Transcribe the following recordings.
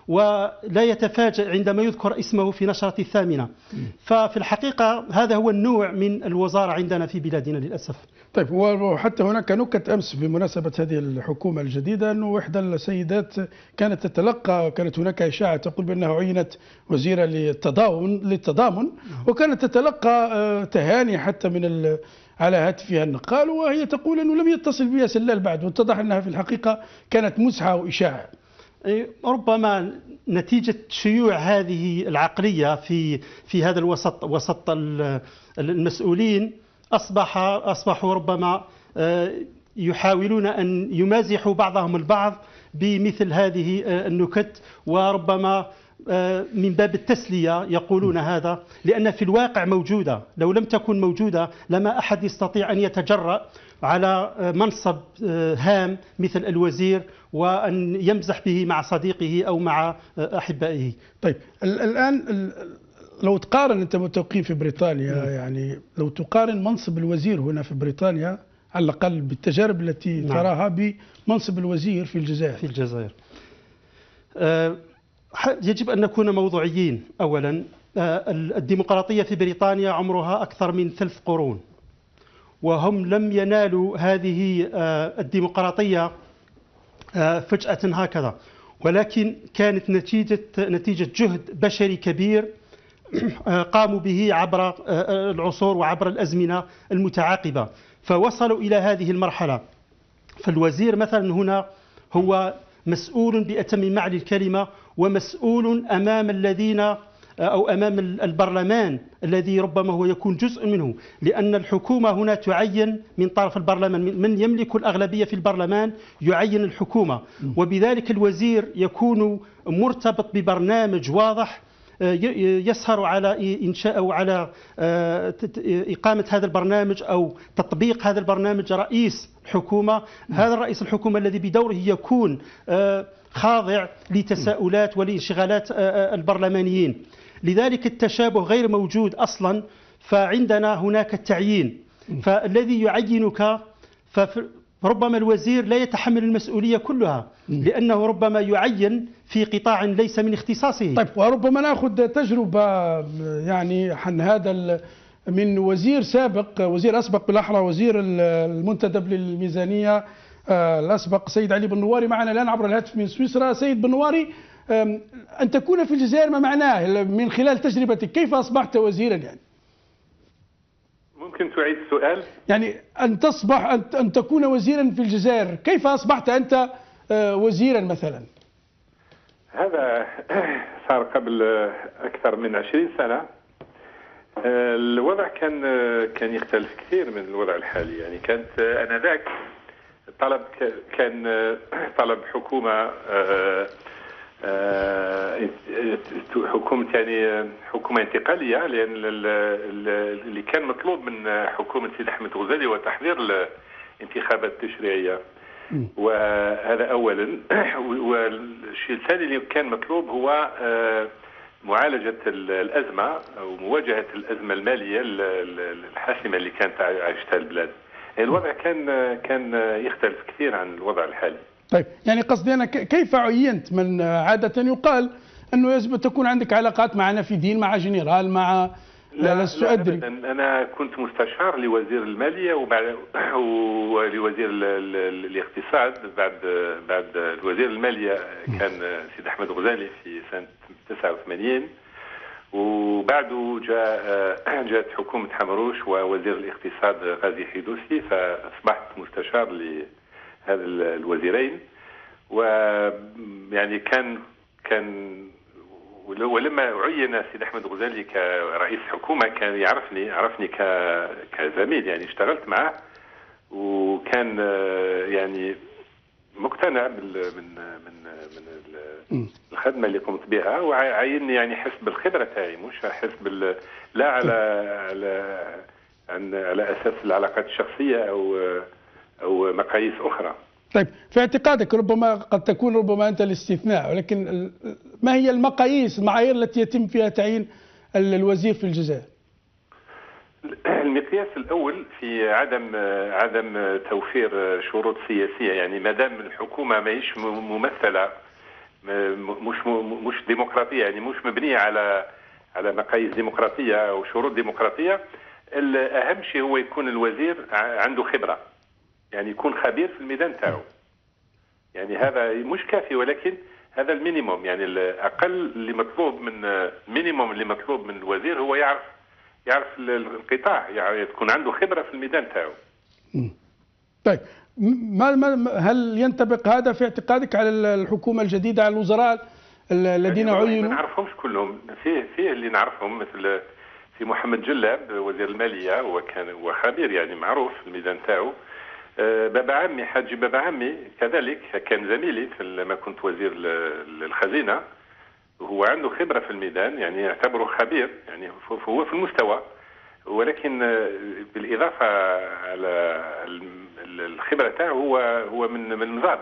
ولا يتفاجأ عندما يذكر اسمه في نشرة الثامنة. ففي الحقيقة هذا هو النوع من الوزارة عندنا في بلادنا للأسف. طيب، وحتى هناك نكت أمس بمناسبة هذه الحكومة الجديدة، أنه إحدى السيدات كانت هناك إشاعة تقول بأنها عينت وزيرة للتضامن، وكانت تتلقى تهاني حتى من على هاتفها النقال، وهي تقول أنه لم يتصل بها سلال بعد، واتضح أنها في الحقيقة كانت مزحة وإشاعة. ربما نتيجة شيوع هذه العقلية في هذا الوسط، وسط المسؤولين، أصبحوا ربما يحاولون أن يمازحوا بعضهم البعض بمثل هذه النكت، وربما من باب التسلية يقولون هذا، لأن في الواقع موجودة. لو لم تكن موجودة لما أحد يستطيع أن يتجرأ على منصب هام مثل الوزير وأن يمزح به مع صديقه أو مع أحبائه. طيب، الآن لو تقارن، أنت متوقف في بريطانيا، يعني لو تقارن منصب الوزير هنا في بريطانيا على الأقل بالتجارب التي تراها بمنصب الوزير في الجزائر. يجب أن نكون موضوعيين. أولا، الديمقراطية في بريطانيا عمرها أكثر من 3 قرون، وهم لم ينالوا هذه الديمقراطية فجأة هكذا، ولكن كانت نتيجة جهد بشري كبير قاموا به عبر العصور وعبر الأزمنة المتعاقبة، فوصلوا إلى هذه المرحلة. فالوزير مثلا هنا هو مسؤول بأتم معنى الكلمة، ومسؤول أمام الذين أو أمام البرلمان الذي ربما هو يكون جزء منه، لأن الحكومة هنا تعين من طرف البرلمان، من يملك الأغلبية في البرلمان يعين الحكومة، وبذلك الوزير يكون مرتبط ببرنامج واضح يسهر على إنشاء أو على إقامة هذا البرنامج أو تطبيق هذا البرنامج رئيس الحكومة. هذا الرئيس الحكومة الذي بدوره يكون خاضع لتساؤلات ولانشغالات البرلمانيين، لذلك التشابه غير موجود أصلا. فعندنا هناك التعيين، فالذي يعينك فربما الوزير لا يتحمل المسؤولية كلها، لأنه ربما يعين في قطاع ليس من اختصاصه. طيب، وربما نأخذ تجربة يعني عن هذا من وزير أسبق بالأحرى، وزير المنتدب للميزانية الأسبق سيد علي بن نواري، معنا الآن عبر الهاتف من سويسرا. سيد بن نواري، أن تكون في الجزائر ما معناه من خلال تجربتك؟ كيف أصبحت وزيرا يعني؟ ممكن تعيد السؤال؟ يعني أن تكون وزيرا في الجزائر، كيف أصبحت أنت وزيرا مثلا؟ هذا صار قبل أكثر من 20 سنة. الوضع كان يختلف كثير من الوضع الحالي. يعني كانت آنذاك كان طلب حكومة حكومة انتقالية، لأن اللي كان مطلوب من حكومة سيد أحمد غزالي هو تحضير الانتخابات التشريعية، وهذا أولا. والشيء الثاني اللي كان مطلوب هو معالجة الأزمة أو مواجهة الأزمة المالية الحاسمة اللي كانت عايشتها البلاد. الوضع كان يختلف كثير عن الوضع الحالي. طيب، يعني قصدي أنا كيف عينت؟ من عادة يقال أنه يجب تكون عندك علاقات مع نافذين، مع جنرال، مع لا أبدا. أنا كنت مستشار لوزير المالية ولوزير الاقتصاد. بعد الوزير المالية كان سيد أحمد غزالي في سنة 89، وبعده جاءت حكومة حمروش ووزير الاقتصاد غازي حيدوسي، فأصبحت مستشار لهذا الوزيرين. ويعني كان ولما عين سيد أحمد غزالي كرئيس حكومة كان عرفني كزميل، يعني اشتغلت معه، وكان يعني مقتنع من الخدمة اللي قمت بها، وعيني يعني حسب الخبرة تاعي، مش حسب لا على أساس العلاقات الشخصية أو مقاييس أخرى. طيب، في اعتقادك قد تكون أنت الاستثناء، ولكن ما هي المعايير التي يتم فيها تعيين الوزير في الجزائر؟ المقياس الأول في عدم توفير شروط سياسية. يعني ما دام الحكومة ماهيش ممثلة مش ديمقراطيه، يعني مش مبنيه على مقاييس ديمقراطيه او شروط ديمقراطيه. الاهم شيء هو يكون الوزير عنده خبره، يعني يكون خبير في الميدان تاعو. يعني هذا مش كافي، ولكن هذا المينيموم، يعني الاقل اللي مطلوب من المينيموم اللي مطلوب من الوزير هو يعرف القطاع، يعني تكون عنده خبره في الميدان تاعو. طيب هل ينطبق هذا في اعتقادك على الحكومه الجديده، على الوزراء الذين يعني عينوا؟ ما نعرفهمش كلهم، فيه اللي نعرفهم، مثل في محمد جلاب وزير الماليه، هو خبير يعني معروف في الميدان تاعو. بابا عمي حاجي بابا عمي كذلك كان زميلي لما كنت وزير الخزينه، وهو عنده خبره في الميدان، يعني يعتبره خبير، يعني هو في المستوى، ولكن بالاضافه على الخبره تاعه هو من النظام.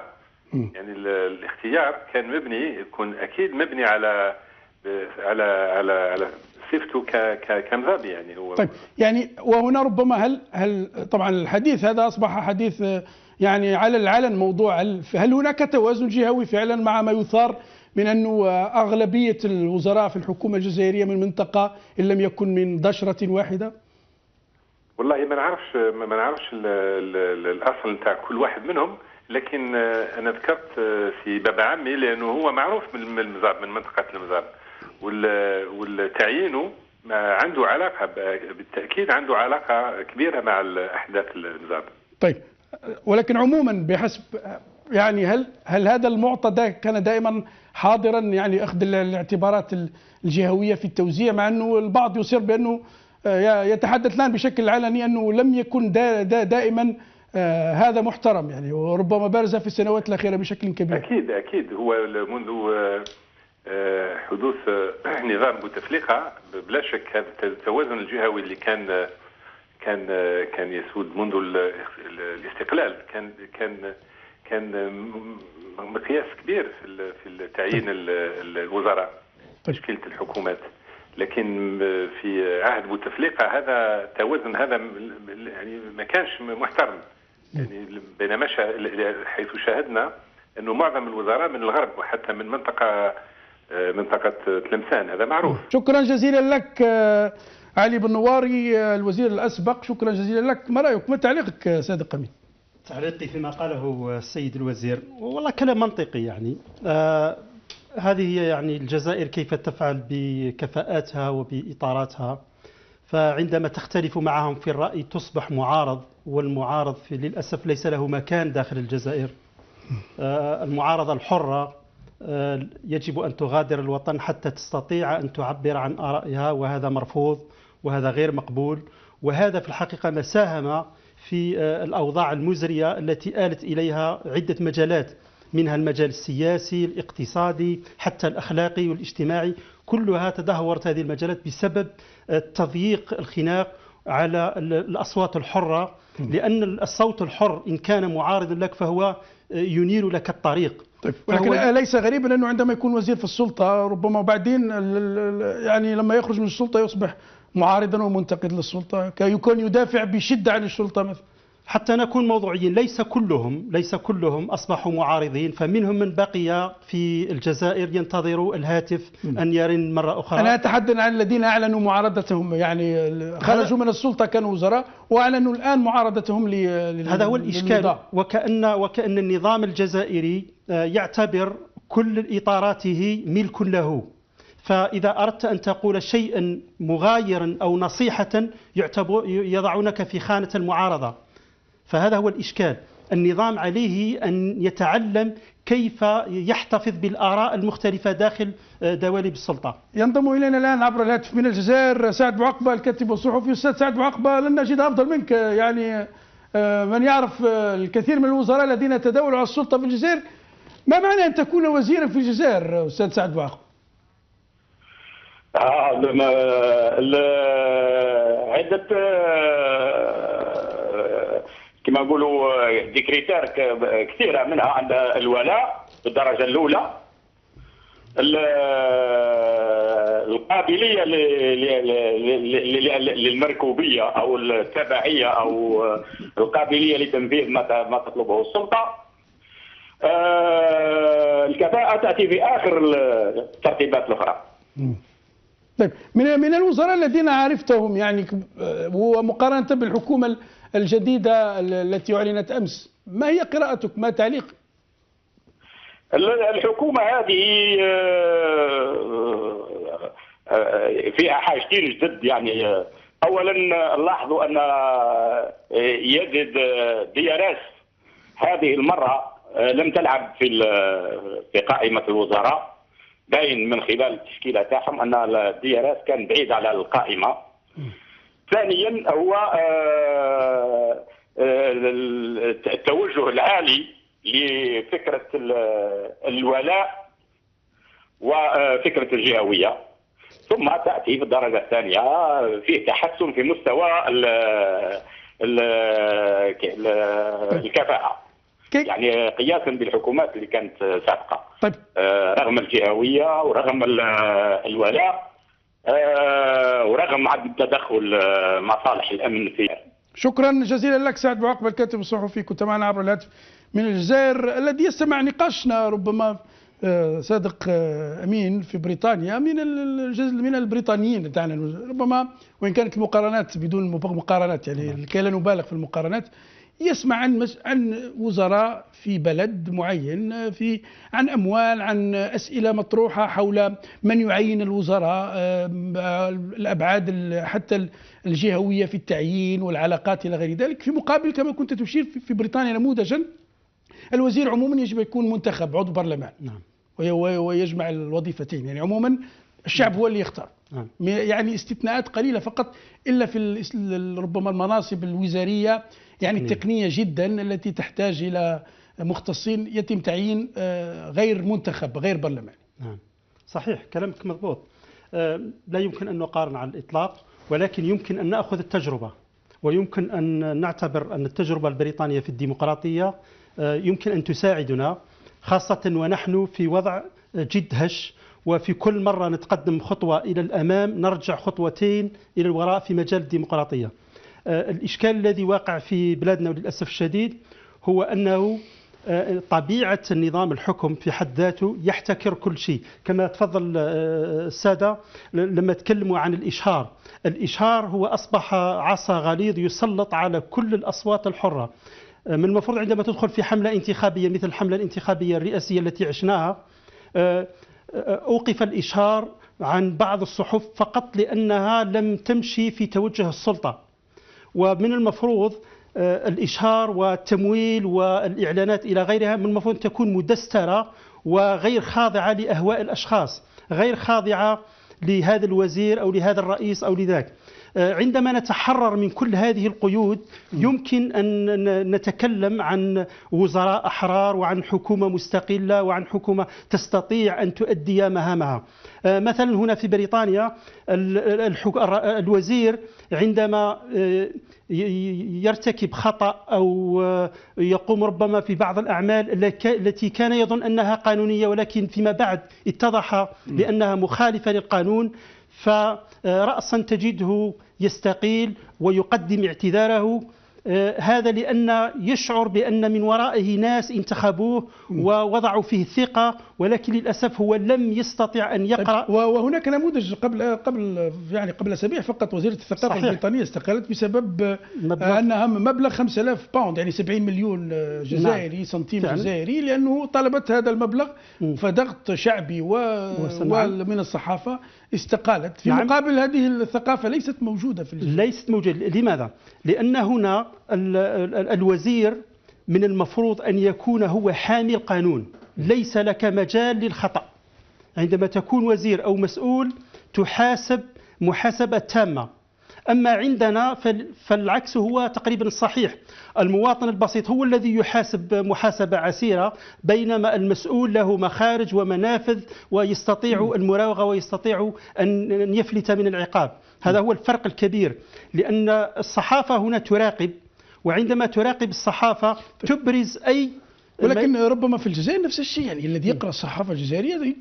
يعني الاختيار كان مبني، يكون اكيد مبني على صفته كنظامي، يعني هو. طيب يعني وهنا ربما هل طبعا الحديث هذا اصبح حديث يعني على العلن، موضوع هل هناك توازن جهوي فعلا مع ما يثار من انه اغلبيه الوزراء في الحكومه الجزائريه من منطقه ان لم يكن من دشره واحده؟ والله ما نعرفش الاصل نتاع كل واحد منهم، لكن انا ذكرت في بابا عمي لانه هو معروف من المزاب، من منطقه المزاب، والتعيينه عنده علاقه، بالتاكيد عنده علاقه كبيره مع الاحداث المزاب. طيب ولكن عموما بحسب يعني هل هذا المعطى ده كان دائما حاضرا، يعني اخذ الاعتبارات الجهويه في التوزيع، مع انه البعض يصر بانه يتحدث الان بشكل علني انه لم يكن دائما هذا محترم، يعني وربما بارز في السنوات الاخيره بشكل كبير. اكيد هو منذ حدوث نظام بوتفليقه بلا شك هذا التوازن الجهوي اللي كان يسود منذ الاستقلال كان مقياس كبير في تعيين الوزراء، تشكيله الحكومات. لكن في عهد بوتفليقه هذا التوازن هذا يعني ما كانش محترم، يعني بينما حيث شاهدنا انه معظم الوزراء من الغرب وحتى من منطقه تلمسان، هذا معروف. شكرا جزيلا لك علي بن نواري الوزير الاسبق، شكرا جزيلا لك. ما رايك، ما تعليقك سيد القمي؟ تعليقي فيما قاله السيد الوزير والله كلام منطقي، يعني هذه هي يعني الجزائر كيف تفعل بكفاءاتها وبإطاراتها، فعندما تختلف معهم في الرأي تصبح معارض، والمعارض للأسف ليس له مكان داخل الجزائر. المعارضة الحرة يجب أن تغادر الوطن حتى تستطيع أن تعبر عن آرائها، وهذا مرفوض وهذا غير مقبول، وهذا في الحقيقة ما ساهم في الأوضاع المزرية التي آلت إليها عدة مجالات، منها المجال السياسي، الاقتصادي، حتى الأخلاقي والاجتماعي، كلها تدهورت هذه المجالات بسبب تضييق الخناق على الأصوات الحرة، لأن الصوت الحر إن كان معارضا لك فهو ينير لك الطريق. طيب ولكن ليس غريبا أنه عندما يكون وزير في السلطة ربما بعدين يعني لما يخرج من السلطة يصبح معارضا ومنتقد للسلطة، يكون يدافع بشدة عن السلطة مثلا. حتى نكون موضوعيين، ليس كلهم أصبحوا معارضين، فمنهم من بقي في الجزائر ينتظر الهاتف أن يرن مرة أخرى. أنا أتحدث عن الذين أعلنوا معارضتهم، يعني خرجوا من السلطة كانوا وزراء وأعلنوا الآن معارضتهم هذا هو الإشكال، وكأن النظام الجزائري يعتبر كل إطاراته ملك له، فإذا أردت أن تقول شيئا مغايرا أو نصيحة يضعونك في خانة المعارضة. فهذا هو الإشكال، النظام عليه أن يتعلم كيف يحتفظ بالآراء المختلفة داخل دواليب السلطة. ينضم إلينا الآن عبر الهاتف من الجزائر سعد بوعقبة الكاتب والصحفي. أستاذ سعد بوعقبة، لن نجد أفضل منك، يعني من يعرف الكثير من الوزراء الذين تداولوا على السلطة في الجزائر. ما معنى أن تكون وزيرا في الجزائر أستاذ سعد بوعقبة؟ عدة كما نقولوا دي كريتير كثيره، منها عند الولاء بالدرجه الاولى، القابليه للمركوبيه او التبعيه او القابليه لتنفيذ ما تطلبه السلطه، الكفاءة تأتي في آخر الترتيبات الأخرى. طيب من الوزراء الذين عرفتهم يعني ومقارنة بالحكومة الجديدة التي أعلنت أمس، ما هي قراءتك؟ ما تعليق؟ الحكومة هذه فيها حاجتين جدد. يعني أولا لاحظوا أن يزيد دياراس هذه المرة لم تلعب في قائمة الوزراء، باين من خلال التشكيلة تاعهم أن دياراس كان بعيد على القائمة. ثانيا هو التوجه العالي لفكرة الولاء وفكرة الجهوية. ثم تأتي في الدرجة الثانية فيه تحسن في مستوى الكفاءة، يعني قياسا بالحكومات اللي كانت سابقة. طيب. رغم الجهوية ورغم الولاء ورغم عدم تدخل مصالح الأمن فيه. شكرا جزيلا لك سعد بوعقبة، الكاتب الصحفي، كنت معنا عبر الهاتف من الجزائر، الذي يستمع نقاشنا ربما صادق أمين في بريطانيا من الجزء من البريطانيين تاعنا، ربما وإن كانت المقارنات بدون مقارنات، يعني كي لا نبالغ في المقارنات، يسمع عن وزراء في بلد معين، عن أموال، عن أسئلة مطروحة حول من يعين الوزراء، الأبعاد حتى الجهوية في التعيين والعلاقات إلى غير ذلك. في مقابل كما كنت تشير في بريطانيا نموذجا، الوزير عموما يجب يكون منتخب عضو برلمان. نعم. ويجمع الوظيفتين، يعني عموما الشعب هو اللي يختار. نعم. يعني استثناءات قليلة فقط، إلا في ربما المناصب الوزارية يعني التقنية جدا التي تحتاج إلى مختصين يتم تعيين غير منتخب غير برلماني. نعم صحيح كلامك مضبوط. لا يمكن أن نقارن على الإطلاق، ولكن يمكن أن نأخذ التجربة، ويمكن أن نعتبر أن التجربة البريطانية في الديمقراطية يمكن أن تساعدنا، خاصة ونحن في وضع جد هش، وفي كل مرة نتقدم خطوة إلى الأمام نرجع خطوتين إلى الوراء في مجال الديمقراطية. الإشكال الذي واقع في بلادنا وللأسف الشديد هو أنه طبيعة النظام الحكم في حد ذاته يحتكر كل شيء، كما تفضل السادة لما تكلموا عن الإشهار. الإشهار هو أصبح عصا غليظ يسلط على كل الأصوات الحرة. من المفروض عندما تدخل في حملة انتخابية مثل الحملة الانتخابية الرئاسية التي عشناها، أوقف الإشهار عن بعض الصحف فقط لأنها لم تمشي في توجه السلطة، ومن المفروض الإشهار والتمويل والإعلانات إلى غيرها من المفروض تكون مدسترة وغير خاضعة لأهواء الأشخاص، غير خاضعة لهذا الوزير أو لهذا الرئيس أو لذاك. عندما نتحرر من كل هذه القيود يمكن أن نتكلم عن وزراء أحرار وعن حكومة مستقلة وعن حكومة تستطيع أن تؤدي مهامها. مثلا هنا في بريطانيا الوزير عندما يرتكب خطأ أو يقوم ربما في بعض الأعمال التي كان يظن أنها قانونية ولكن فيما بعد اتضح بأنها مخالفة للقانون، فرأسا تجده يستقيل ويقدم اعتذاره. هذا لأن يشعر بأن من ورائه ناس انتخبوه ووضعوا فيه الثقة، ولكن للأسف هو لم يستطع أن يقرأ. وهناك نموذج قبل أسابيع فقط وزيرة الثقافة البريطانية استقالت بسبب أنها مبلغ 5000 باوند، يعني 70 مليون جزائري، سنتيم جزائري، لأنه طلبت هذا المبلغ، فضغط شعبي ومن الصحافة استقالت. في مقابل هذه الثقافة ليست موجودة في الجزائر. ليست موجودة. لماذا؟ لأن هنا الوزير من المفروض أن يكون هو حامي القانون، ليس لك مجال للخطأ. عندما تكون وزير أو مسؤول تحاسب محاسبة تامة. أما عندنا فالعكس هو تقريبا صحيح، المواطن البسيط هو الذي يحاسب محاسبة عسيرة، بينما المسؤول له مخارج ومنافذ ويستطيع المراوغة ويستطيع أن يفلت من العقاب. هذا هو الفرق الكبير، لأن الصحافة هنا تراقب، وعندما تراقب الصحافة تبرز أي، ولكن ربما في الجزائر نفس الشيء، يعني الذي يقرأ الصحافة الجزائرية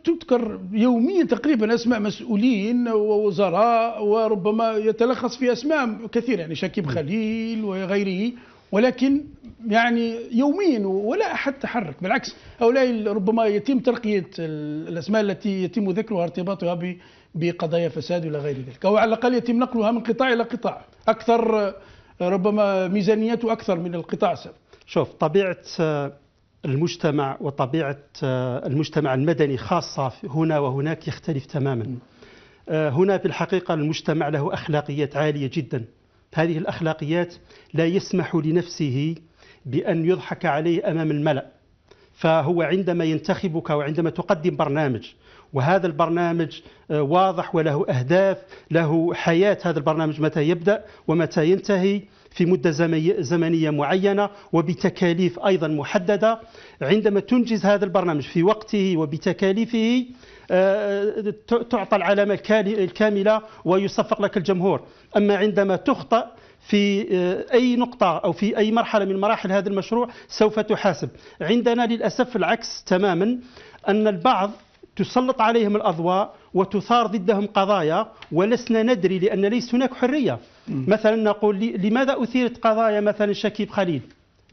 تذكر يوميا تقريبا أسماء مسؤولين ووزراء، وربما يتلخص في أسماء كثيرة، يعني شكيب خليل وغيره، ولكن يعني يوميا ولا أحد تحرك. بالعكس هؤلاء ربما يتم ترقية الأسماء التي يتم ذكرها ارتباطها بقضايا فساد إلى غير ذلك، أو على الأقل يتم نقلها من قطاع إلى قطاع أكثر، ربما ميزانيته أكثر من القطاع السابق. شوف، طبيعة المجتمع وطبيعة المجتمع المدني خاصة هنا وهناك يختلف تماما. هنا في الحقيقة المجتمع له أخلاقيات عالية جدا، هذه الأخلاقيات لا يسمح لنفسه بأن يضحك عليه أمام الملأ. فهو عندما ينتخبك وعندما تقدم برنامج، وهذا البرنامج واضح وله أهداف، له حياة، هذا البرنامج متى يبدأ ومتى ينتهي في مدة زمنية معينة وبتكاليف أيضا محددة. عندما تنجز هذا البرنامج في وقته وبتكاليفه تعطى العلامة الكاملة ويصفق لك الجمهور. أما عندما تخطأ في أي نقطة أو في أي مرحلة من مراحل هذا المشروع سوف تحاسب. عندنا للأسف العكس تماما، أن البعض تسلط عليهم الأضواء وتثار ضدهم قضايا ولسنا ندري، لأن ليس هناك حرية. مثلا نقول لماذا أثيرت قضايا مثلا شكيب خليل؟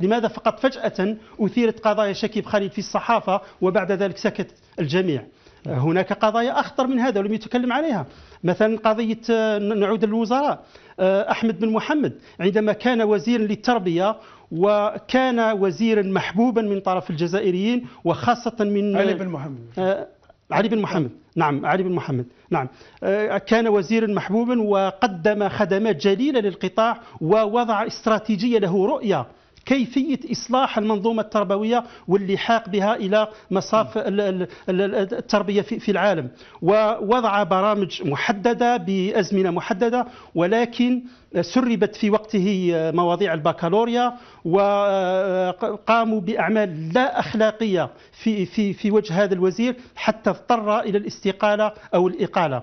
لماذا فقط فجأة أثيرت قضايا شكيب خليل في الصحافة وبعد ذلك سكت الجميع؟ هناك قضايا أخطر من هذا ولم يتكلم عليها. مثلا قضية، نعود للوزراء، أحمد بن محمد عندما كان وزيرا للتربية وكان وزيرا محبوبا من طرف الجزائريين وخاصة من علي بن محمد. علي بن محمد، نعم، علي بن محمد، نعم، كان وزيرا محبوبا وقدم خدمات جليلة للقطاع ووضع استراتيجية، له رؤية كيفية إصلاح المنظومة التربوية واللحاق بها إلى مصاف التربية في العالم، ووضع برامج محددة بأزمنة محددة، ولكن سربت في وقته مواضيع البكالوريا وقاموا بأعمال لا أخلاقية في وجه هذا الوزير حتى اضطر إلى الاستقالة أو الإقالة.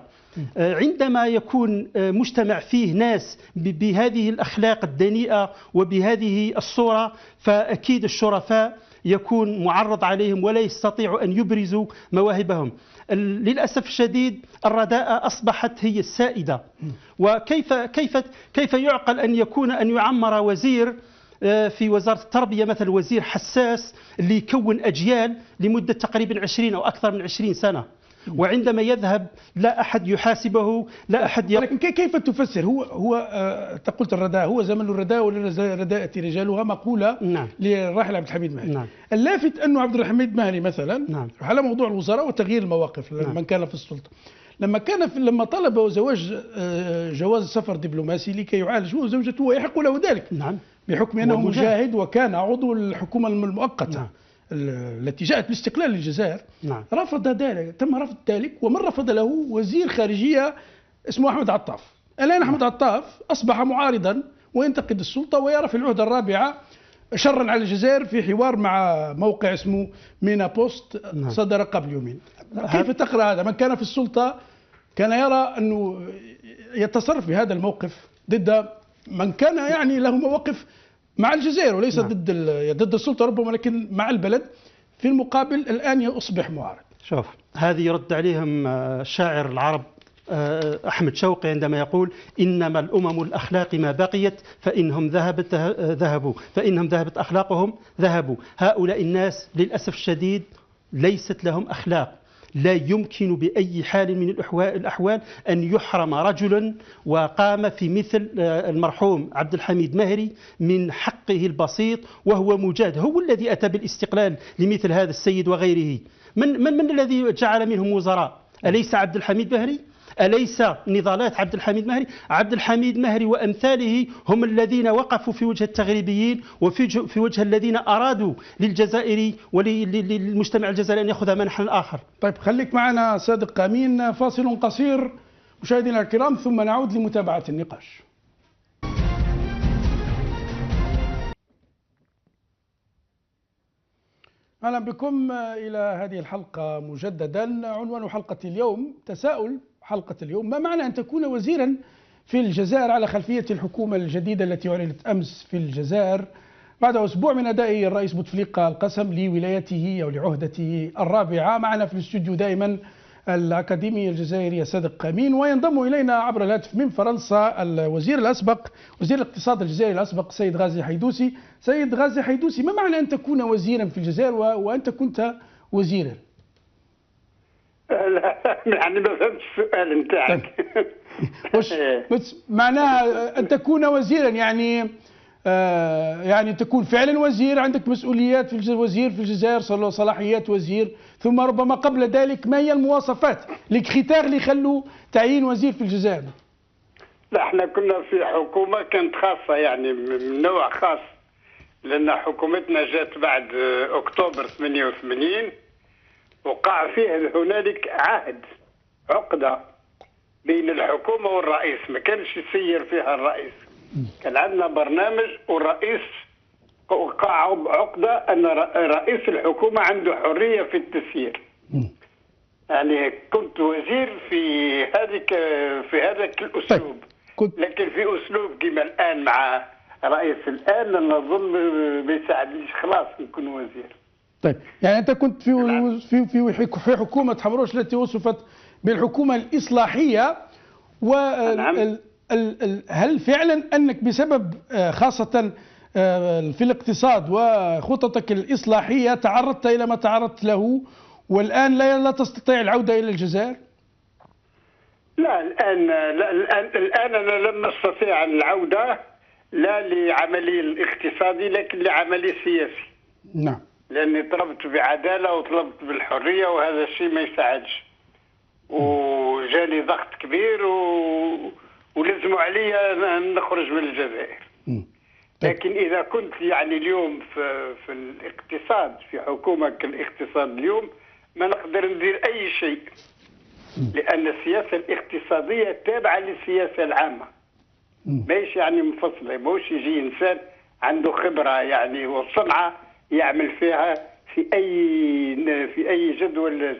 عندما يكون مجتمع فيه ناس بهذه الأخلاق الدنيئة وبهذه الصورة، فأكيد الشرفاء يكون معرض عليهم ولا يستطيعوا أن يبرزوا مواهبهم. للأسف الشديد الرداءة أصبحت هي السائدة. وكيف يعقل أن يعمر وزير في وزارة التربية مثلا، وزير حساس اللي يكون أجيال لمدة تقريبا 20 أو أكثر من 20 سنة، وعندما يذهب لا أحد يحاسبه، لا أحد لكن كيف تفسر؟ هو تقول الرداء، هو زمن الرداء وللرداءة رجالها، مقولة نعم. للراحل عبد الحميد مهري. نعم. اللافت أنه عبد الحميد مهري مثلا، نعم، على موضوع الوزراء وتغيير المواقف نعم. من كان في السلطة، لما طلب جواز سفر دبلوماسي لكي يعالج هو وزوجته ويحق له ذلك، نعم، بحكم أنه مجاهد وكان عضو الحكومة المؤقتة، نعم. التي جاءت باستقلال الجزائر، نعم. رفض ذلك، تم رفض ذلك، ومن رفض له وزير خارجية اسمه أحمد عطاف. الآن أحمد عطاف أصبح معارضا وينتقد السلطة ويرى في العهدة الرابعة شرا على الجزائر في حوار مع موقع اسمه مينا بوست صدر قبل يومين. كيف تقرأ هذا؟ من كان في السلطة كان يرى أنه يتصرف بهذا الموقف ضد من كان يعني له مواقف مع الجزائر وليس ضد السلطة ربما، لكن مع البلد. في المقابل الآن يصبح معارض. شوف، هذه يرد عليهم شاعر العرب أحمد شوقي عندما يقول: إنما الأمم الأخلاق ما بقيت فإنهم ذهبت أخلاقهم ذهبوا. هؤلاء الناس للأسف الشديد ليست لهم أخلاق. لا يمكن بأي حال من الأحوال أن يحرم رجل وقام في مثل المرحوم عبد الحميد مهري من حقه البسيط، وهو مجاهد، هو الذي أتى بالاستقلال لمثل هذا السيد وغيره. من الذي جعل منهم وزراء؟ أليس عبد الحميد مهري؟ أليس نضالات عبد الحميد مهري؟ عبد الحميد مهري وأمثاله هم الذين وقفوا في وجه التغريبيين وفي وجه الذين أرادوا للجزائر وللمجتمع الجزائري أن يأخذ منحا آخر. طيب، خليك معنا صادق أمين، فاصل قصير مشاهدينا الكرام ثم نعود لمتابعة النقاش. أهلا بكم إلى هذه الحلقة مجددا. عنوان حلقة اليوم، تساؤل حلقة اليوم: ما معنى أن تكون وزيرا في الجزائر على خلفية الحكومة الجديدة التي أعلنت أمس في الجزائر بعد أسبوع من أداء الرئيس بوتفليقة القسم لولايته أو لعهدته الرابعة؟ معنا في الاستوديو دائما الأكاديمية الجزائرية صادق أمين، وينضم إلينا عبر الهاتف من فرنسا الوزير الأسبق، وزير الاقتصاد الجزائري الأسبق سيد غازي حيدوسي. سيد غازي حيدوسي، ما معنى أن تكون وزيرا في الجزائر وأنت كنت وزيرا؟ يعني ما فهمتش السؤال نتاعك. واش معناها أن تكون وزيرا؟ يعني تكون فعلا وزير، عندك مسؤوليات في وزير في الجزائر، صلاحيات وزير، ثم ربما قبل ذلك ما هي المواصفات الكريتير اللي يخلوا تعيين وزير في الجزائر؟ لا، احنا كنا في حكومة كانت خاصة، يعني من نوع خاص، لأن حكومتنا جات بعد أكتوبر 88، وقع فيه هنالك عقدة بين الحكومة والرئيس، ما كانش يسير فيها الرئيس. كان عندنا برنامج والرئيس وقع عقدة أن رئيس الحكومة عنده حرية في التسيير. يعني كنت وزير في هذاك الأسلوب، لكن في أسلوب كما الآن مع رئيس الآن نظن ما يساعدنيش خلاص نكون وزير. طيب، يعني أنت كنت في حكومة حمروش التي وصفت بالحكومة الإصلاحية، هل فعلا أنك بسبب خاصة في الاقتصاد وخططك الإصلاحية تعرضت إلى ما تعرضت له، والآن لا تستطيع العودة إلى الجزائر؟ لا، الآن أنا لم أستطيع العودة، لا لعملي الاقتصادي لكن لعملي السياسي. نعم. لأني طلبت بعدالة وطلبت بالحرية، وهذا الشيء ما يساعدش، وجاني ضغط كبير ولزموا علي نخرج من الجزائر. لكن إذا كنت يعني اليوم في الاقتصاد، في حكومة كالاقتصاد اليوم، ما نقدر ندير أي شيء، لأن السياسة الاقتصادية تابعة للسياسة العامة، ماهيش يعني منفصلة. ماهوش يجي إنسان عنده خبرة يعني وصنعة يعمل فيها في أي جدول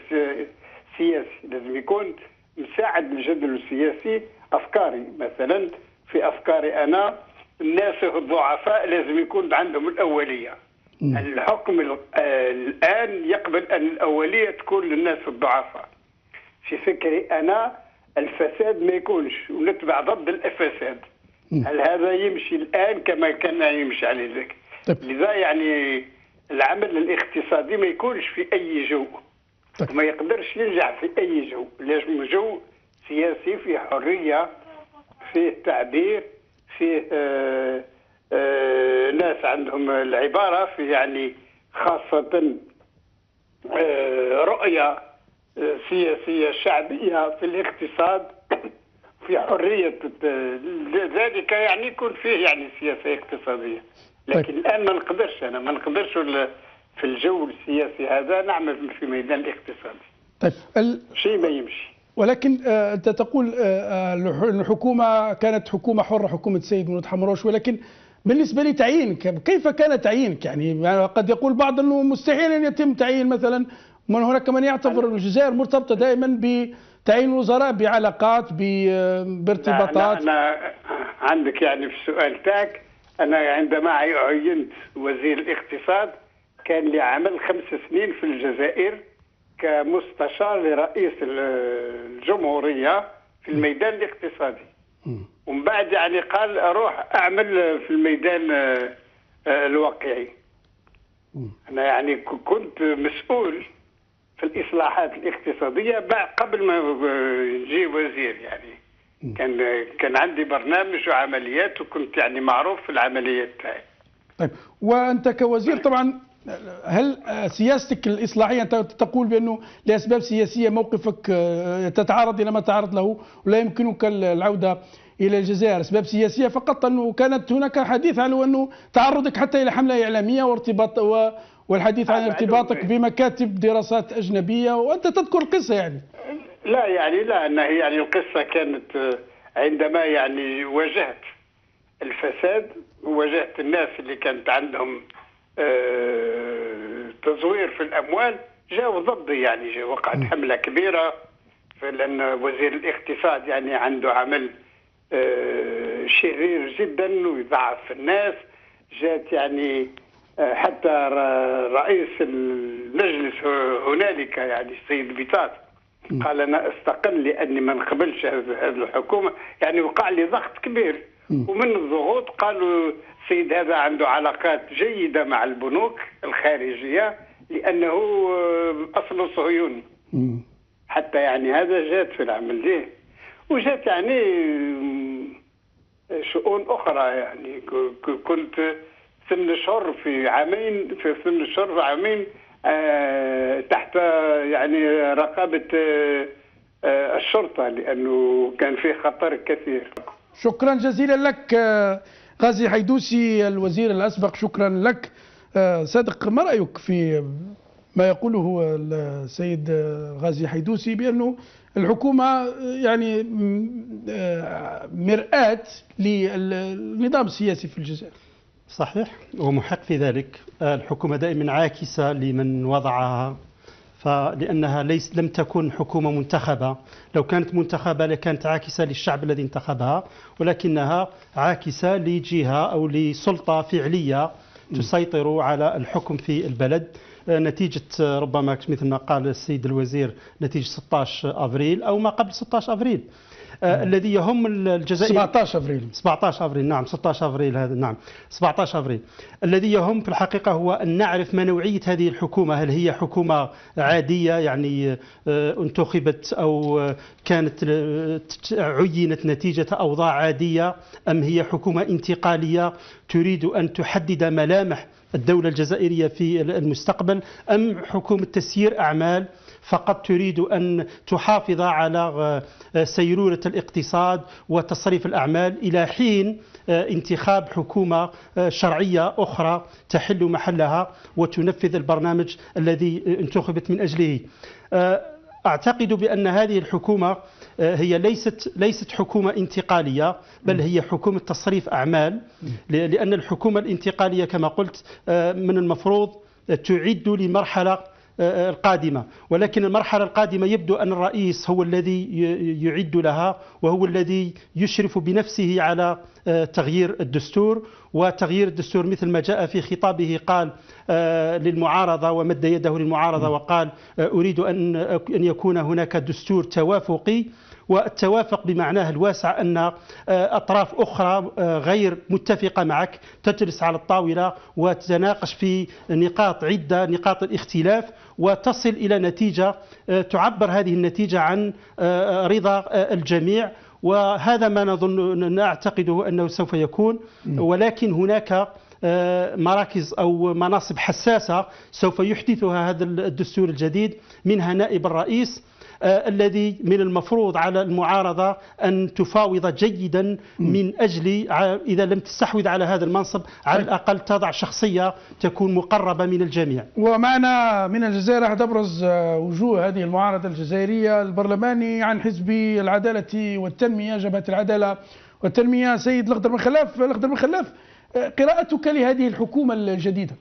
سياسي، لازم يكون مساعد للجدول السياسي. أفكاري مثلا، في أفكاري أنا الناس الضعفاء لازم يكون عندهم الأولية. الحكم الآن يقبل أن الأولية تكون للناس الضعفاء. في فكري أنا الفساد ما يكونش، ونتبع ضد الفساد. هل هذا يمشي الآن كما كان يمشي على ذلك؟ لذا يعني العمل الاقتصادي ما يكونش في أي جو، وما يقدرش ينجح في أي جو. لازم جو سياسي فيه حرية، فيه تعبير، فيه ناس عندهم العبارة، فيه يعني خاصة رؤية سياسية شعبية في الاقتصاد، في حرية ذلك، يعني يكون فيه يعني سياسة اقتصادية. لكن الآن ما نقدرش في الجو السياسي هذا نعمل في ميدان الاقتصادي. طيب، شيء ما يمشي. ولكن أنت تقول الحكومة كانت حكومة حرة، حكومة السيد مولود حمروش، ولكن بالنسبة لتعيينك كيف كان تعيينك؟ يعني قد يقول بعض أنه مستحيل أن يتم تعيين مثلا، من هناك من يعتبر الجزائر مرتبطة دائما بتعيين الوزراء بعلاقات بارتباطات. أنا عندك يعني في السؤال تاعك، أنا عندما عينت وزير الاقتصاد كان لي عمل 5 سنين في الجزائر كمستشار لرئيس الجمهورية في الميدان الاقتصادي. ومن بعد يعني قال أروح أعمل في الميدان الواقعي. أنا يعني كنت مسؤول في الإصلاحات الاقتصادية قبل ما نجي وزير. يعني كان عندي برنامج وعمليات، وكنت يعني معروف في العمليات تاعي. طيب، وأنت كوزير طبعا، هل سياستك الإصلاحية أنت تقول بأنه لأسباب سياسية موقفك تتعرض إلى ما تعرض له ولا يمكنك العودة إلى الجزائر؟ أسباب سياسية فقط، أنه كانت هناك حديث على أنه تعرضك حتى إلى حملة إعلامية والحديث عن ارتباطك بمكاتب دراسات أجنبية، وأنت تذكر القصة يعني. لا يعني لا، أنها يعني القصة كانت عندما يعني واجهت الفساد، وواجهت الناس اللي كانت عندهم تزوير في الأموال، جاءوا ضدي. يعني وقعت حملة كبيرة، لأن وزير الاقتصاد يعني عنده عمل شرير جدا ويضعف في الناس. جات يعني حتى رئيس المجلس هنالك يعني السيد بيطات قال أنا أستقل لأني ما نقبلش هذه الحكومة، يعني وقع لي ضغط كبير. ومن الضغوط قالوا السيد هذا عنده علاقات جيدة مع البنوك الخارجية لأنه أصله صهيوني. حتى يعني هذا جات في العمل دي، وجات يعني شؤون أخرى. يعني كنت 8 أشهر في عامين، في 8 أشهر في عامين تحت يعني رقابة الشرطة، لأنه كان فيه خطر كثير. شكرا جزيلا لك غازي حيدوسي الوزير الأسبق، شكرا لك. صادق، ما رأيك في ما يقوله السيد غازي حيدوسي بأنه الحكومة يعني مرآة للنظام السياسي في الجزائر؟ صحيح ومحق في ذلك. الحكومة دائما عاكسة لمن وضعها، فلأنها لم تكن حكومة منتخبة. لو كانت منتخبة لكانت عاكسة للشعب الذي انتخبها، ولكنها عاكسة لجهة أو لسلطة فعلية تسيطر على الحكم في البلد. نتيجة ربما مثل ما قال السيد الوزير نتيجة 16 أفريل أو ما قبل 16 أفريل الذي يهم الجزائر. 17 أفريل نعم، 16 أفريل هذا نعم 17 أفريل. الذي يهم في الحقيقة هو أن نعرف ما نوعية هذه الحكومة. هل هي حكومة عادية يعني انتخبت أو كانت عينت نتيجة أوضاع عادية، أم هي حكومة انتقالية تريد أن تحدد ملامح الدولة الجزائرية في المستقبل، أم حكومة تسيير أعمال فقط تريد أن تحافظ على سيرورة الاقتصاد وتصريف الأعمال إلى حين انتخاب حكومة شرعية أخرى تحل محلها وتنفذ البرنامج الذي انتخبت من أجله. أعتقد بأن هذه الحكومة هي ليست حكومة انتقالية، بل هي حكومة تصريف أعمال، لأن الحكومة الانتقالية كما قلت من المفروض تعد لمرحلة القادمة، ولكن المرحلة القادمة يبدو أن الرئيس هو الذي يعد لها، وهو الذي يشرف بنفسه على تغيير الدستور. وتغيير الدستور مثل ما جاء في خطابه قال للمعارضة ومد يده للمعارضة وقال أريد أن يكون هناك دستور توافقي. والتوافق بمعناه الواسع أن أطراف أخرى غير متفقة معك تجلس على الطاولة وتتناقش في نقاط عدة، نقاط الاختلاف، وتصل إلى نتيجة تعبر هذه النتيجة عن رضا الجميع. وهذا ما نعتقده أنه سوف يكون. ولكن هناك مراكز أو مناصب حساسة سوف يحدثها هذا الدستور الجديد، منها نائب الرئيس الذي من المفروض على المعارضة أن تفاوض جيدا من أجل إذا لم تستحوذ على هذا المنصب على الأقل تضع شخصية تكون مقربة من الجميع. ومعنا من الجزائر أحد أبرز وجوه هذه المعارضة الجزائرية البرلماني عن حزب العدالة والتنمية، جبهة العدالة والتنمية، سيد الأخضر بن خلاف. الأخضر بن خلاف، قراءتك لهذه الحكومة الجديدة؟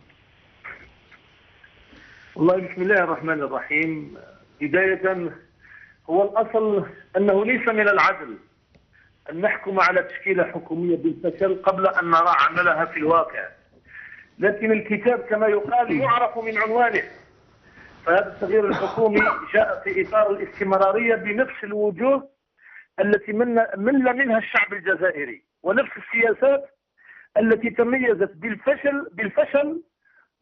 والله بسم الله الرحمن الرحيم. بداية هو الأصل أنه ليس من العدل أن نحكم على تشكيلة حكومية بالفشل قبل أن نرى عملها في الواقع، لكن الكتاب كما يقال يعرف من عنوانه. فهذا التغيير الحكومي جاء في إطار الاستمرارية بنفس الوجوه التي مل منها الشعب الجزائري، ونفس السياسات التي تميزت بالفشل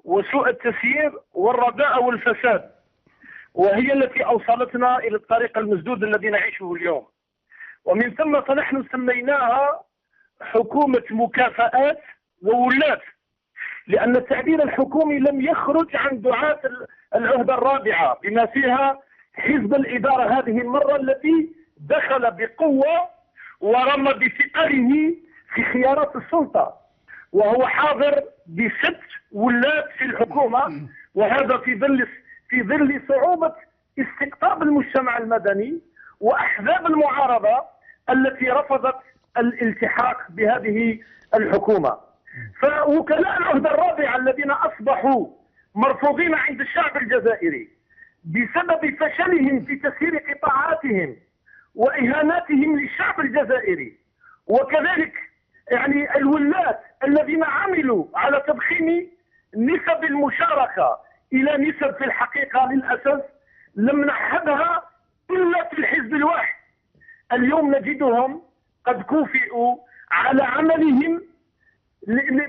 وسوء التسيير والرداء والفساد، وهي التي أوصلتنا إلى الطريق المسدود الذي نعيشه اليوم. ومن ثم فنحن سميناها حكومة مكافآت وولاة، لأن التعبير الحكومي لم يخرج عن دعاة العهدة الرابعة بما فيها حزب الإدارة هذه المرة التي دخل بقوة ورمى بثقله في خيارات السلطة، وهو حاضر ب6 ولاة في الحكومة، وهذا في ظل صعوبة استقطاب المجتمع المدني وأحزاب المعارضة التي رفضت الالتحاق بهذه الحكومة. فوكلاء العهدة الرابعة الذين أصبحوا مرفوضين عند الشعب الجزائري بسبب فشلهم في تسيير قطاعاتهم وإهاناتهم للشعب الجزائري، وكذلك يعني الولاة الذين عملوا على تضخيم نسب المشاركة إلى نسب في الحقيقة للأسف لم نحدها إلا اليوم نجدهم قد كافئوا على عملهم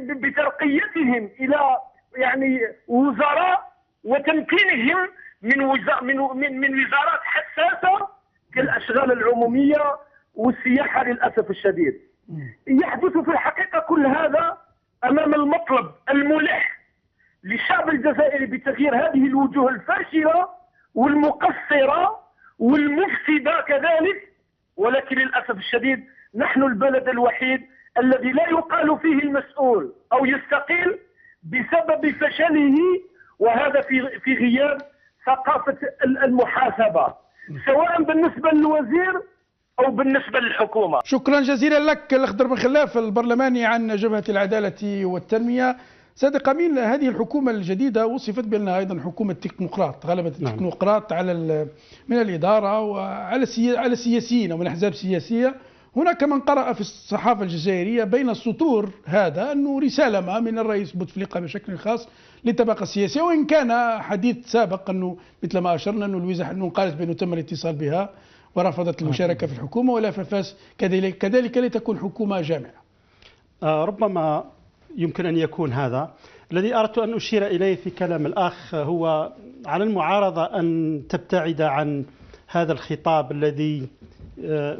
بترقيتهم إلى يعني وزراء وتمكينهم من وزارات حساسة كالأشغال العمومية والسياحة للأسف الشديد. يحدث في الحقيقة كل هذا أمام المطلب الملح للشعب الجزائري بتغيير هذه الوجوه الفاشلة والمقصرة والمفسدة كذلك، ولكن للأسف الشديد نحن البلد الوحيد الذي لا يقال فيه المسؤول أو يستقيل بسبب فشله، وهذا في غياب ثقافة المحاسبة سواء بالنسبة للوزير أو بالنسبة للحكومة. شكرا جزيلا لك الأخضر بن خلاف البرلماني عن جبهة العدالة والتنمية. صادق أمين، هذه الحكومة الجديدة وصفت بأنها أيضا حكومة تكنوقراط، غلبت التكنوقراط على من الإدارة وعلى السياسيين ومن أحزاب سياسية. هناك من قرأ في الصحافة الجزائرية بين السطور هذا أنه رسالة ما من الرئيس بوتفليقة بشكل خاص للطبقة السياسية، وإن كان حديث سابق أنه مثل ما أشرنا أنه قالت بأنه تم الاتصال بها ورفضت المشاركة في الحكومة ولا فاس كذلك لتكون حكومة جامعة. ربما يمكن أن يكون هذا الذي أردت أن أشير إليه في كلام الأخ، هو على المعارضة أن تبتعد عن هذا الخطاب الذي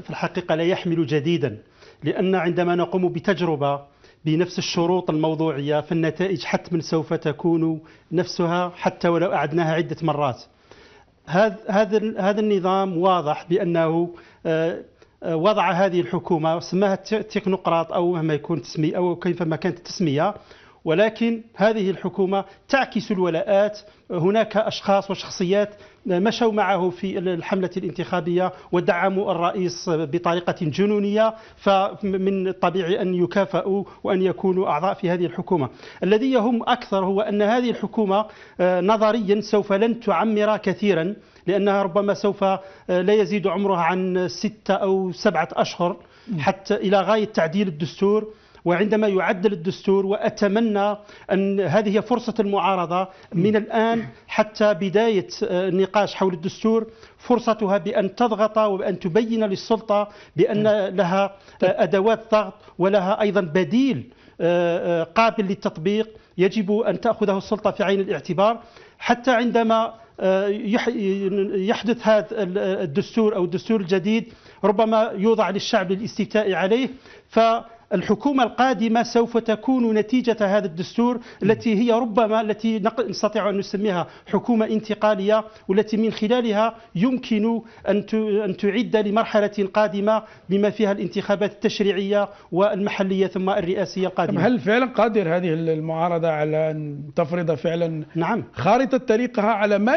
في الحقيقة لا يحمل جديدا، لأن عندما نقوم بتجربة بنفس الشروط الموضوعية فالنتائج حتما سوف تكون نفسها حتى ولو أعدناها عدة مرات. هذا النظام واضح بأنه وضع هذه الحكومة سماها تكنوقراط أو مهما يكون تسمية أو كيفما كانت التسمية، ولكن هذه الحكومة تعكس الولاءات. هناك أشخاص وشخصيات مشوا معه في الحملة الانتخابية ودعموا الرئيس بطريقة جنونية، فمن الطبيعي أن يكافئوا وأن يكونوا أعضاء في هذه الحكومة. الذي يهم أكثر هو أن هذه الحكومة نظريا سوف لن تعمر كثيرا، لأنها ربما سوف لا يزيد عمرها عن 6 أو 7 أشهر حتى إلى غاية تعديل الدستور. وعندما يعدل الدستور، وأتمنى أن هذه فرصة المعارضة من الآن حتى بداية النقاش حول الدستور، فرصتها بأن تضغط وبأن تبين للسلطة بأن لها أدوات ضغط ولها أيضا بديل قابل للتطبيق يجب أن تأخذه السلطة في عين الاعتبار، حتى عندما يحدث هذا الدستور أو الدستور الجديد ربما يوضع للشعب للاستفتاء عليه، فالحكومة القادمة سوف تكون نتيجة هذا الدستور التي هي ربما التي نستطيع أن نسميها حكومة انتقالية، والتي من خلالها يمكن أن تعد لمرحلة قادمة بما فيها الانتخابات التشريعية والمحلية ثم الرئاسية القادمة. هل فعلا قادر هذه المعارضة على أن تفرض فعلا نعم خارطة طريقها على ما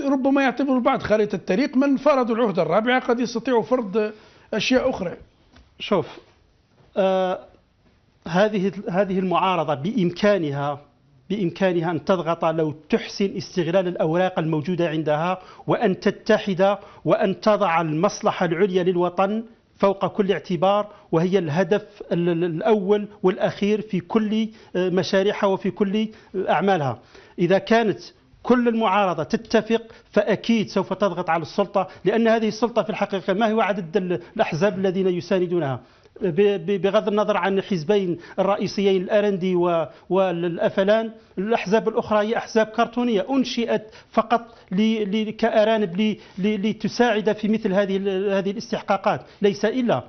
ربما يعتبر البعض خارطة الطريق؟ من فرضوا العهدة الرابعة قد يستطيعوا فرض أشياء أخرى. شوف، هذه المعارضة بإمكانها أن تضغط لو تحسن استغلال الأوراق الموجودة عندها، وأن تتحد وأن تضع المصلحة العليا للوطن فوق كل اعتبار، وهي الهدف الأول والأخير في كل مشاريعها وفي كل أعمالها. إذا كانت كل المعارضة تتفق فأكيد سوف تضغط على السلطة، لأن هذه السلطة في الحقيقة ما هو عدد الأحزاب الذين يساندونها؟ بغض النظر عن الحزبين الرئيسيين الأرندي والأفلان، الأحزاب الأخرى هي أحزاب كرتونية أنشئت فقط كأرانب لتساعد في مثل هذه الاستحقاقات، ليس إلا.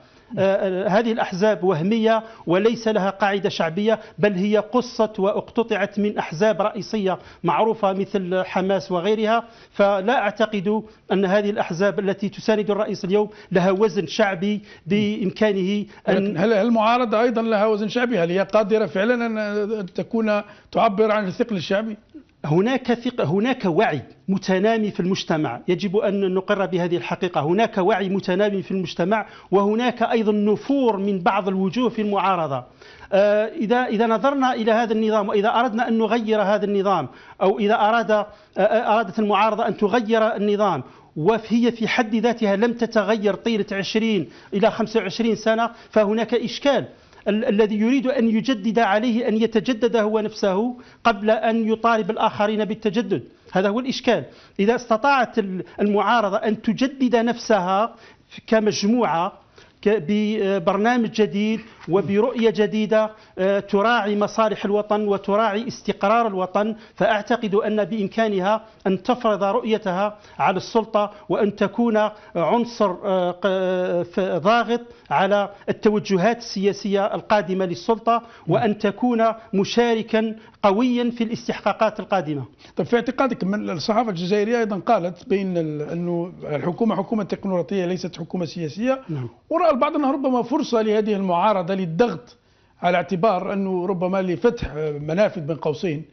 هذه الأحزاب وهمية وليس لها قاعدة شعبية، بل هي قصت واقتطعت من أحزاب رئيسية معروفة مثل حماس وغيرها. فلا أعتقد أن هذه الأحزاب التي تساند الرئيس اليوم لها وزن شعبي بإمكانه أن هل المعارضة أيضا لها وزن شعبي؟ هل هي قادرة فعلا أن تكون تعبر عن الثقل الشعبي؟ هناك وعي متنامي في المجتمع، يجب أن نقر بهذه الحقيقة. هناك وعي متنامي في المجتمع، وهناك أيضا نفور من بعض الوجوه في المعارضة. إذا نظرنا إلى هذا النظام، وإذا أردنا أن نغير هذا النظام، أو إذا أرادت المعارضة أن تغير النظام وهي في حد ذاتها لم تتغير طيلة 20 إلى 25 سنة، فهناك إشكال. الذي يريد أن يجدد عليه أن يتجدد هو نفسه قبل أن يطالب الآخرين بالتجدد. هذا هو الإشكال. إذا استطاعت المعارضة أن تجدد نفسها كمجموعة ببرنامج جديد وبرؤية جديدة تراعي مصالح الوطن وتراعي استقرار الوطن، فأعتقد أن بإمكانها أن تفرض رؤيتها على السلطة وأن تكون عنصر ضاغط على التوجهات السياسية القادمة للسلطة، وأن تكون مشاركا قويا في الاستحقاقات القادمة. طيب، في اعتقادك من الصحافة الجزائرية أيضا قالت بأن أنه الحكومة حكومة تكنوقراطية ليست حكومة سياسية، ورأى البعض أنها ربما فرصة لهذه المعارضة للضغط، على اعتبار أنه ربما لفتح منافذ بين قوسين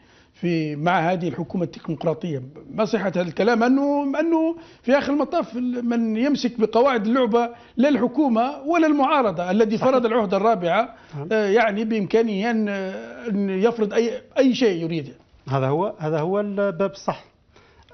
مع هذه الحكومة التكنوقراطية. ما صحة هذا الكلام؟ أنه في آخر المطاف من يمسك بقواعد اللعبة لا الحكومة ولا المعارضة، الذي فرض العهدة الرابعة يعني بإمكانه أن يفرض أي شيء يريده. هذا هو الباب الصح.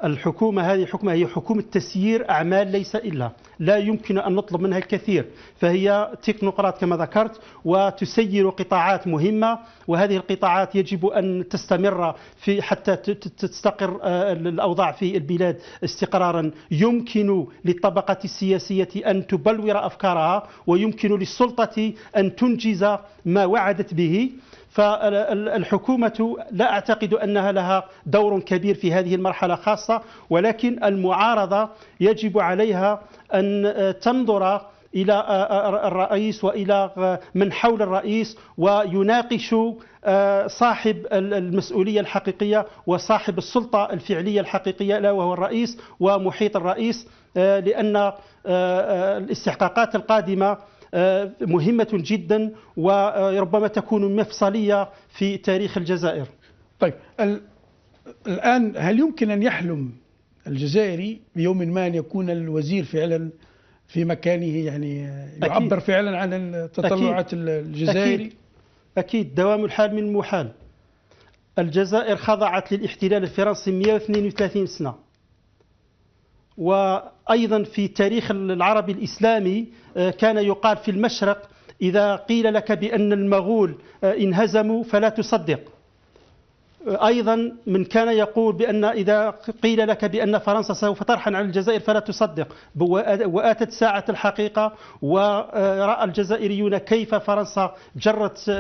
الحكومة هذه هي حكومة تسيير أعمال ليس إلا، لا يمكن أن نطلب منها الكثير، فهي تكنوقراط كما ذكرت وتسير قطاعات مهمة، وهذه القطاعات يجب أن تستمر في حتى تستقر الأوضاع في البلاد استقرارا. يمكن للطبقة السياسية أن تبلور أفكارها، ويمكن للسلطة أن تنجز ما وعدت به. فالحكومة لا أعتقد أنها لها دور كبير في هذه المرحلة خاصة، ولكن المعارضة يجب عليها أن تنظر إلى الرئيس وإلى من حول الرئيس ويناقش صاحب المسؤولية الحقيقية وصاحب السلطة الفعلية الحقيقية، لا وهو الرئيس ومحيط الرئيس، لأن الاستحقاقات القادمة مهمة جدا وربما تكون مفصلية في تاريخ الجزائر. طيب، الآن هل يمكن أن يحلم الجزائري بيوم ما أن يكون الوزير فعلا في مكانه، يعني يعبر فعلا عن التطلعات الجزائري؟ أكيد دوام الحال من المحال. الجزائر خضعت للاحتلال الفرنسي 132 سنة، وأيضا في تاريخ العربي الإسلامي كان يقال في المشرق: إذا قيل لك بأن المغول انهزموا فلا تصدق. أيضا من كان يقول بأن إذا قيل لك بأن فرنسا سوف ترحل عن الجزائر فلا تصدق. وآتت ساعة الحقيقة، ورأى الجزائريون كيف فرنسا جرت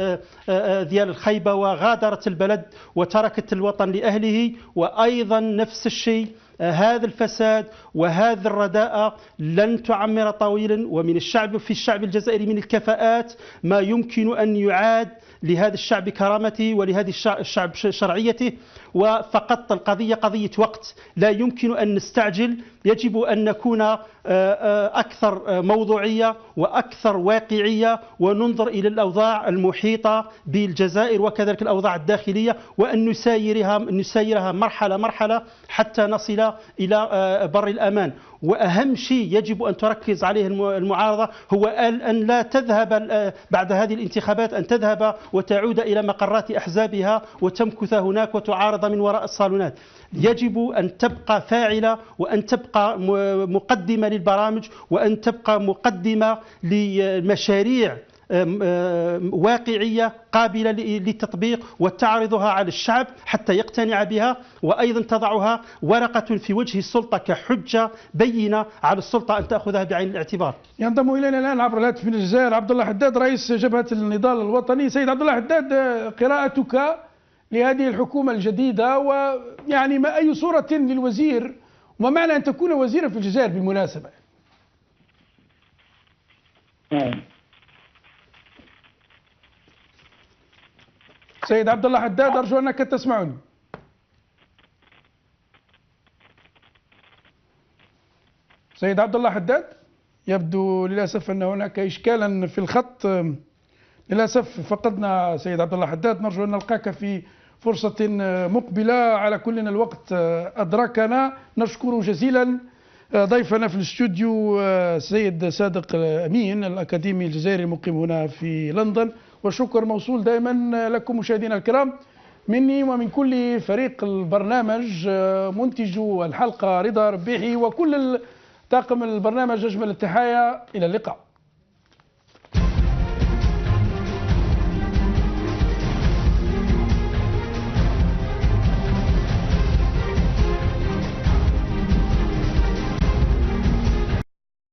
ذيال الخيبة وغادرت البلد وتركت الوطن لأهله. وأيضا نفس الشيء، هذا الفساد وهذه الرداءة لن تعمر طويلا، ومن الشعب في الشعب الجزائري من الكفاءات ما يمكن أن يعاد لهذا الشعب كرامته ولهذا الشعب شرعيته. وفقط القضية قضية وقت، لا يمكن أن نستعجل، يجب أن نكون أكثر موضوعية وأكثر واقعية، وننظر إلى الأوضاع المحيطة بالجزائر وكذلك الأوضاع الداخلية، وأن نسيرها مرحلة مرحلة حتى نصل إلى بر الأمان. وأهم شيء يجب أن تركز عليه المعارضة هو أن لا تذهب بعد هذه الانتخابات، أن تذهب وتعود إلى مقرات أحزابها وتمكث هناك وتعارض من وراء الصالونات. يجب أن تبقى فاعلة، وأن تبقى مقدمة للبرامج، وأن تبقى مقدمة لمشاريع واقعية قابلة للتطبيق، وتعرضها على الشعب حتى يقتنع بها، وأيضا تضعها ورقة في وجه السلطة كحجة بينة على السلطة أن تأخذها بعين الاعتبار. ينضم إلينا الآن عبر الهاتف من الجزائر عبد الله حداد، رئيس جبهة النضال الوطني. سيد عبد الله حداد، قراءتك لهذه الحكومة الجديدة، ويعني ما أي صورة للوزير، وما معنى أن تكون وزيرا في الجزائر بالمناسبة؟ سيد عبد الله حداد، أرجو أنك تسمعني. سيد عبد الله حداد، يبدو للأسف أن هناك إشكالا في الخط، للأسف فقدنا سيد عبد الله حداد. نرجو أن نلقاك في فرصة مقبلة. على كل الوقت أدركنا. نشكر جزيلا ضيفنا في الاستوديو السيد صادق أمين الأكاديمي الجزائري المقيم هنا في لندن، والشكر موصول دائما لكم مشاهدينا الكرام مني ومن كل فريق البرنامج، منتج الحلقة رضا ربيحي وكل طاقم البرنامج. أجمل التحايا، إلى اللقاء.